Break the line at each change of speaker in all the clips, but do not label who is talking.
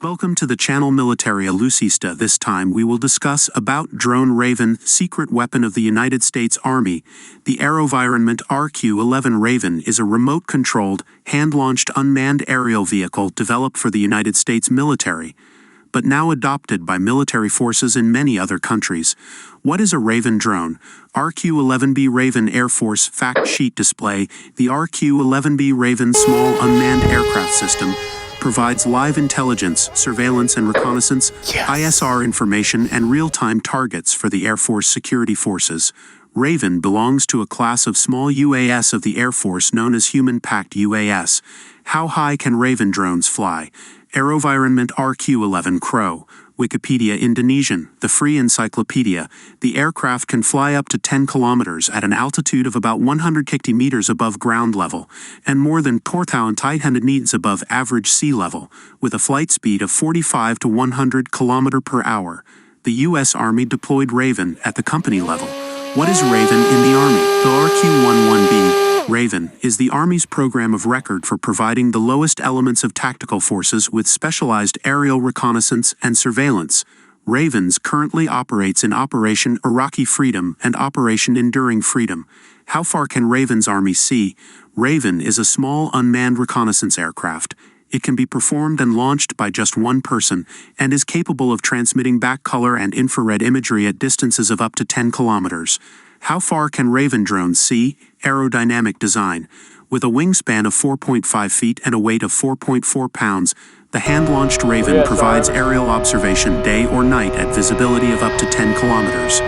Welcome to the channel Military Alusista. This time we will discuss about Drone Raven, secret weapon of the United States Army. The AeroVironment RQ-11 Raven is a remote-controlled, hand-launched unmanned aerial vehicle developed for the United States military, but now adopted by military forces in many other countries. What is a Raven drone? RQ-11B Raven Air Force Fact Sheet Display. The RQ-11B Raven Small Unmanned Aircraft System provides live intelligence, surveillance and reconnaissance, ISR information, and real-time targets for the Air Force security forces. Raven belongs to a class of small UAS of the Air Force known as human-packed UAS. How high can Raven drones fly? AeroVironment RQ-11 Crow. Wikipedia Indonesian, the free encyclopedia. The aircraft can fly up to 10 kilometers at an altitude of about 160 meters above ground level, and more than 4,500 meters above average sea level, with a flight speed of 45 to 100 km per hour. The U.S. Army deployed Raven at the company level. What is Raven in the Army? The RQ-11B Raven is the Army's program of record for providing the lowest elements of tactical forces with specialized aerial reconnaissance and surveillance. Ravens currently operates in Operation Iraqi Freedom and Operation Enduring Freedom. How far can Raven's Army see? Raven is a small unmanned reconnaissance aircraft. It can be performed and launched by just one person and is capable of transmitting back color and infrared imagery at distances of up to 10 kilometers. How far can Raven drones see? Aerodynamic design. With a wingspan of 4.5 feet and a weight of 4.4 pounds, the hand-launched Raven provides aerial observation day or night at visibility of up to 10 kilometers.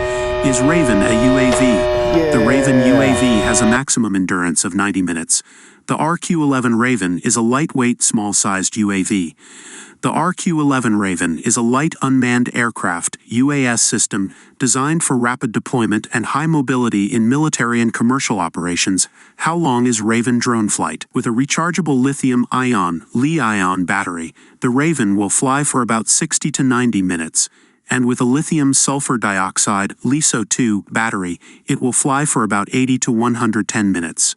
Is Raven a UAV? The Raven UAV has a maximum endurance of 90 minutes. The RQ-11 Raven is a lightweight, small-sized UAV. The RQ-11 Raven is a light unmanned aircraft UAS system designed for rapid deployment and high mobility in military and commercial operations. How long is Raven drone flight? With a rechargeable lithium-ion Li-ion battery, the Raven will fly for about 60 to 90 minutes. And with a lithium sulfur dioxide LiSO2 battery, it will fly for about 80 to 110 minutes.